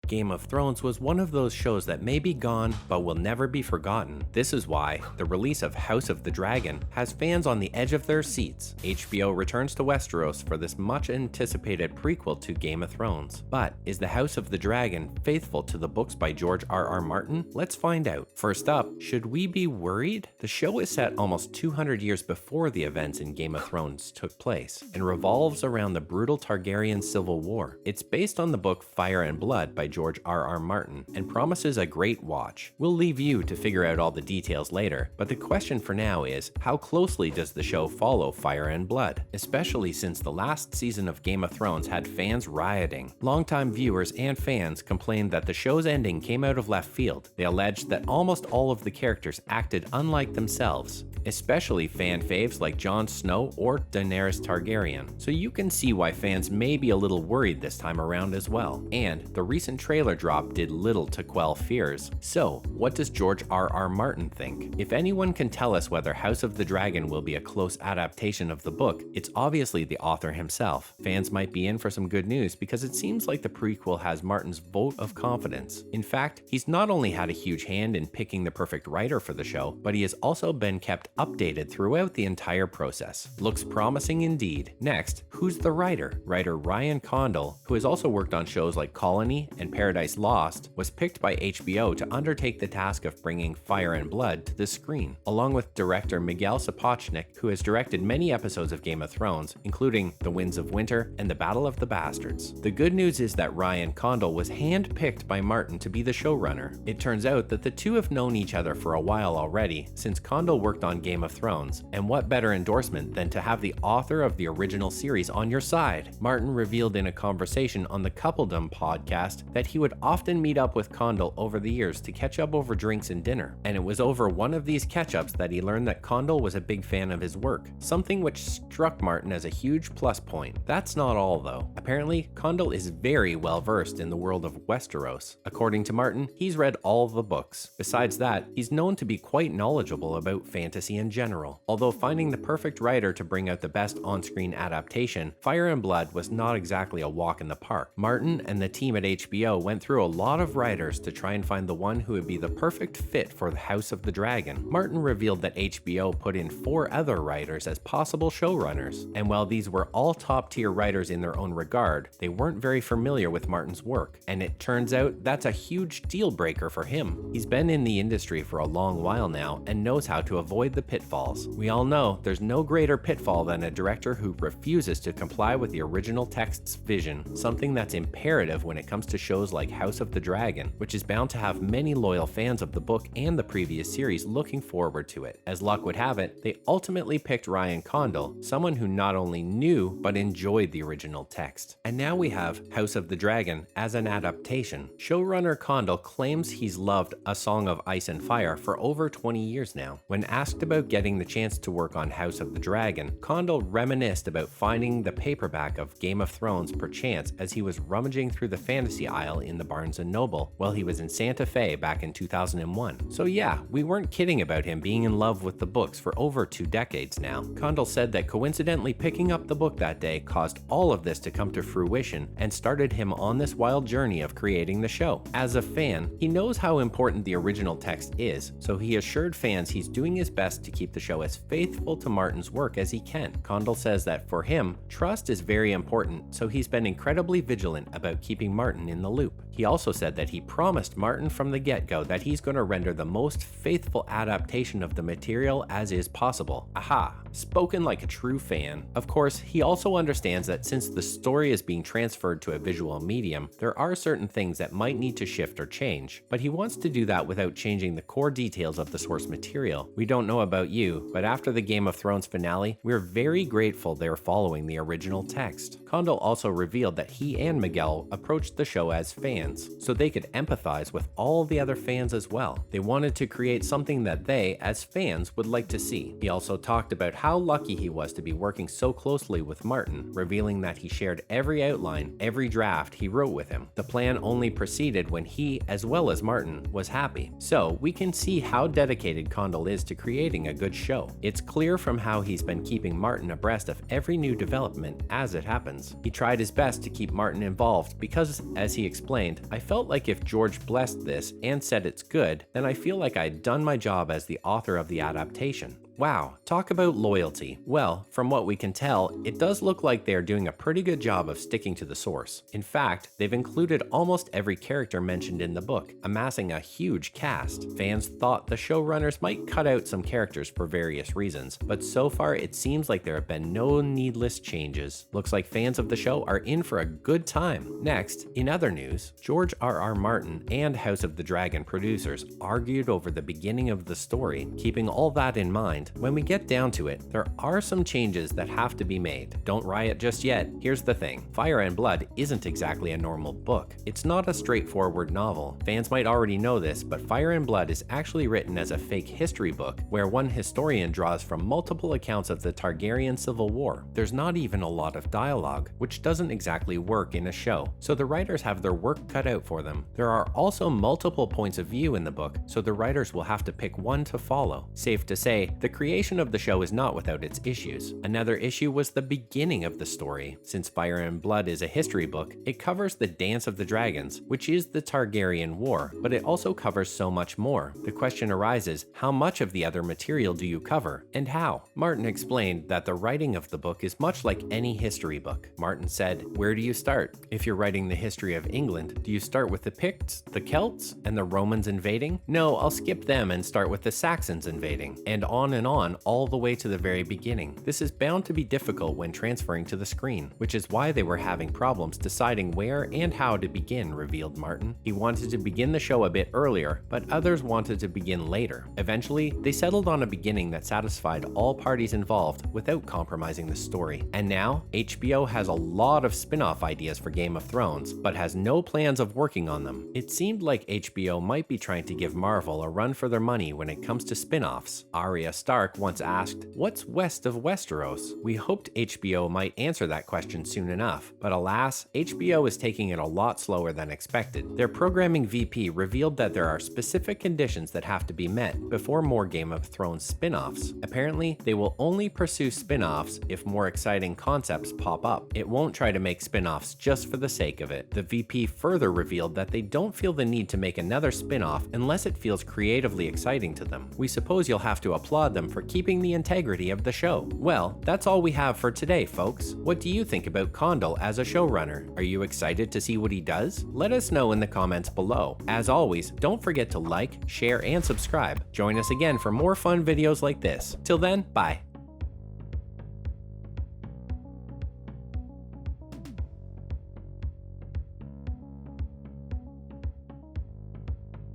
Game of Thrones was one of those shows that may be gone, but will never be forgotten. This is why the release of House of the Dragon has fans on the edge of their seats. HBO returns to Westeros for this much-anticipated prequel to Game of Thrones. But is the House of the Dragon faithful to the books by George R.R. Martin? Let's find out. First up, should we be worried? The show is set almost 200 years before the events in Game of Thrones took place, and revolves around the brutal Targaryen civil war. It's based on the book Fire and Blood by George R.R. Martin, and promises a great watch. We'll leave you to figure out all the details later, but the question for now is, how closely does the show follow Fire and Blood? Especially since the last season of Game of Thrones had fans rioting. Longtime viewers and fans complained that the show's ending came out of left field. They alleged that almost all of the characters acted unlike themselves, especially fan faves like Jon Snow or Daenerys Targaryen. So you can see why fans may be a little worried this time around as well. And the recent trailer drop did little to quell fears. So, what does George R.R. Martin think? If anyone can tell us whether House of the Dragon will be a close adaptation of the book, it's obviously the author himself. Fans might be in for some good news because it seems like the prequel has Martin's vote of confidence. In fact, he's not only had a huge hand in picking the perfect writer for the show, but he has also been kept updated throughout the entire process. Looks promising indeed. Next, who's the writer? Writer Ryan Condal, who has also worked on shows like Colony and Paradise Lost, was picked by HBO to undertake the task of bringing Fire and Blood to the screen, along with director Miguel Sapochnik, who has directed many episodes of Game of Thrones, including The Winds of Winter and The Battle of the Bastards. The good news is that Ryan Condal was handpicked by Martin to be the showrunner. It turns out that the two have known each other for a while already, since Condal worked on Game of Thrones, and what better endorsement than to have the author of the original series on your side? Martin revealed in a conversation on the Coupledom podcast that he would often meet up with Condal over the years to catch up over drinks and dinner, and it was over one of these catch-ups that he learned that Condal was a big fan of his work, something which struck Martin as a huge plus point. That's not all though. Apparently, Condal is very well versed in the world of Westeros. According to Martin, he's read all the books. Besides that, he's known to be quite knowledgeable about fantasy in general. Although finding the perfect writer to bring out the best on-screen adaptation, Fire and Blood was not exactly a walk in the park. Martin and the team at HBO went through a lot of writers to try and find the one who would be the perfect fit for the House of the Dragon. Martin revealed that HBO put in 4 other writers as possible showrunners, and while these were all top-tier writers in their own regard, they weren't very familiar with Martin's work, and it turns out that's a huge deal breaker for him. He's been in the industry for a long while now and knows how to avoid the pitfalls. We all know there's no greater pitfall than a director who refuses to comply with the original text's vision, something that's imperative when it comes to shows like House of the Dragon, which is bound to have many loyal fans of the book and the previous series looking forward to it. As luck would have it, they ultimately picked Ryan Condal, someone who not only knew but enjoyed the original text. And now we have House of the Dragon as an adaptation. Showrunner Condal claims he's loved A Song of Ice and Fire for over 20 years now. When asked about getting the chance to work on House of the Dragon, Condal reminisced about finding the paperback of Game of Thrones per chance as he was rummaging through the fantasy aisle in the Barnes & Noble while he was in Santa Fe back in 2001. So yeah, we weren't kidding about him being in love with the books for over 2 decades now. Condal said that coincidentally picking up the book that day caused all of this to come to fruition and started him on this wild journey of creating the show. As a fan, he knows how important the original text is, so he assured fans he's doing his best to keep the show as faithful to Martin's work as he can. Condal says that for him, trust is very important, so he's been incredibly vigilant about keeping Martin in the loop. He also said that he promised Martin from the get-go that he's going to render the most faithful adaptation of the material as is possible. Aha! Spoken like a true fan. Of course, he also understands that since the story is being transferred to a visual medium, there are certain things that might need to shift or change, but he wants to do that without changing the core details of the source material. We don't know about you, but after the Game of Thrones finale, we're very grateful they're following the original text. Condal also revealed that he and Miguel approached the show as fans, so they could empathize with all the other fans as well. They wanted to create something that they, as fans, would like to see. He also talked about how how lucky he was to be working so closely with Martin, revealing that he shared every outline, every draft he wrote with him. The plan only proceeded when he, as well as Martin, was happy. So we can see how dedicated Condal is to creating a good show. It's clear from how he's been keeping Martin abreast of every new development as it happens. He tried his best to keep Martin involved because, as he explained, I felt like if George blessed this and said it's good, then I feel like I'd done my job as the author of the adaptation. Wow, talk about loyalty. Well, from what we can tell, it does look like they are doing a pretty good job of sticking to the source. In fact, they've included almost every character mentioned in the book, amassing a huge cast. Fans thought the showrunners might cut out some characters for various reasons, but so far it seems like there have been no needless changes. Looks like fans of the show are in for a good time. Next, in other news, George R.R. Martin and House of the Dragon producers argued over the beginning of the story. Keeping all that in mind, when we get down to it, there are some changes that have to be made. Don't riot just yet. Here's the thing. Fire and Blood isn't exactly a normal book. It's not a straightforward novel. Fans might already know this, but Fire and Blood is actually written as a fake history book where one historian draws from multiple accounts of the Targaryen Civil War. There's not even a lot of dialogue, which doesn't exactly work in a show, so the writers have their work cut out for them. There are also multiple points of view in the book, so the writers will have to pick one to follow. Safe to say, the creation of the show is not without its issues. Another issue was the beginning of the story. Since Fire and Blood is a history book, it covers the Dance of the Dragons, which is the Targaryen War, but it also covers so much more. The question arises, how much of the other material do you cover, and how? Martin explained that the writing of the book is much like any history book. Martin said, "Where do you start? If you're writing the history of England, do you start with the Picts, the Celts, and the Romans invading? No, I'll skip them and start with the Saxons invading, and on all the way to the very beginning. This is bound to be difficult when transferring to the screen, which is why they were having problems deciding where and how to begin," revealed Martin. He wanted to begin the show a bit earlier, but others wanted to begin later. Eventually, they settled on a beginning that satisfied all parties involved without compromising the story. And now, HBO has a lot of spin-off ideas for Game of Thrones, but has no plans of working on them. It seemed like HBO might be trying to give Marvel a run for their money when it comes to spin-offs. Arya Stark once asked, "What's west of Westeros?" We hoped HBO might answer that question soon enough, but alas, HBO is taking it a lot slower than expected. Their programming VP revealed that there are specific conditions that have to be met before more Game of Thrones spin-offs. Apparently, they will only pursue spin-offs if more exciting concepts pop up. It won't try to make spin-offs just for the sake of it. The VP further revealed that they don't feel the need to make another spin-off unless it feels creatively exciting to them. We suppose you'll have to applaud them for keeping the integrity of the show. Well, that's all we have for today, folks. What do you think about Condal as a showrunner? Are you excited to see what he does? Let us know in the comments below. As always, don't forget to like, share, and subscribe. Join us again for more fun videos like this. Till then, bye.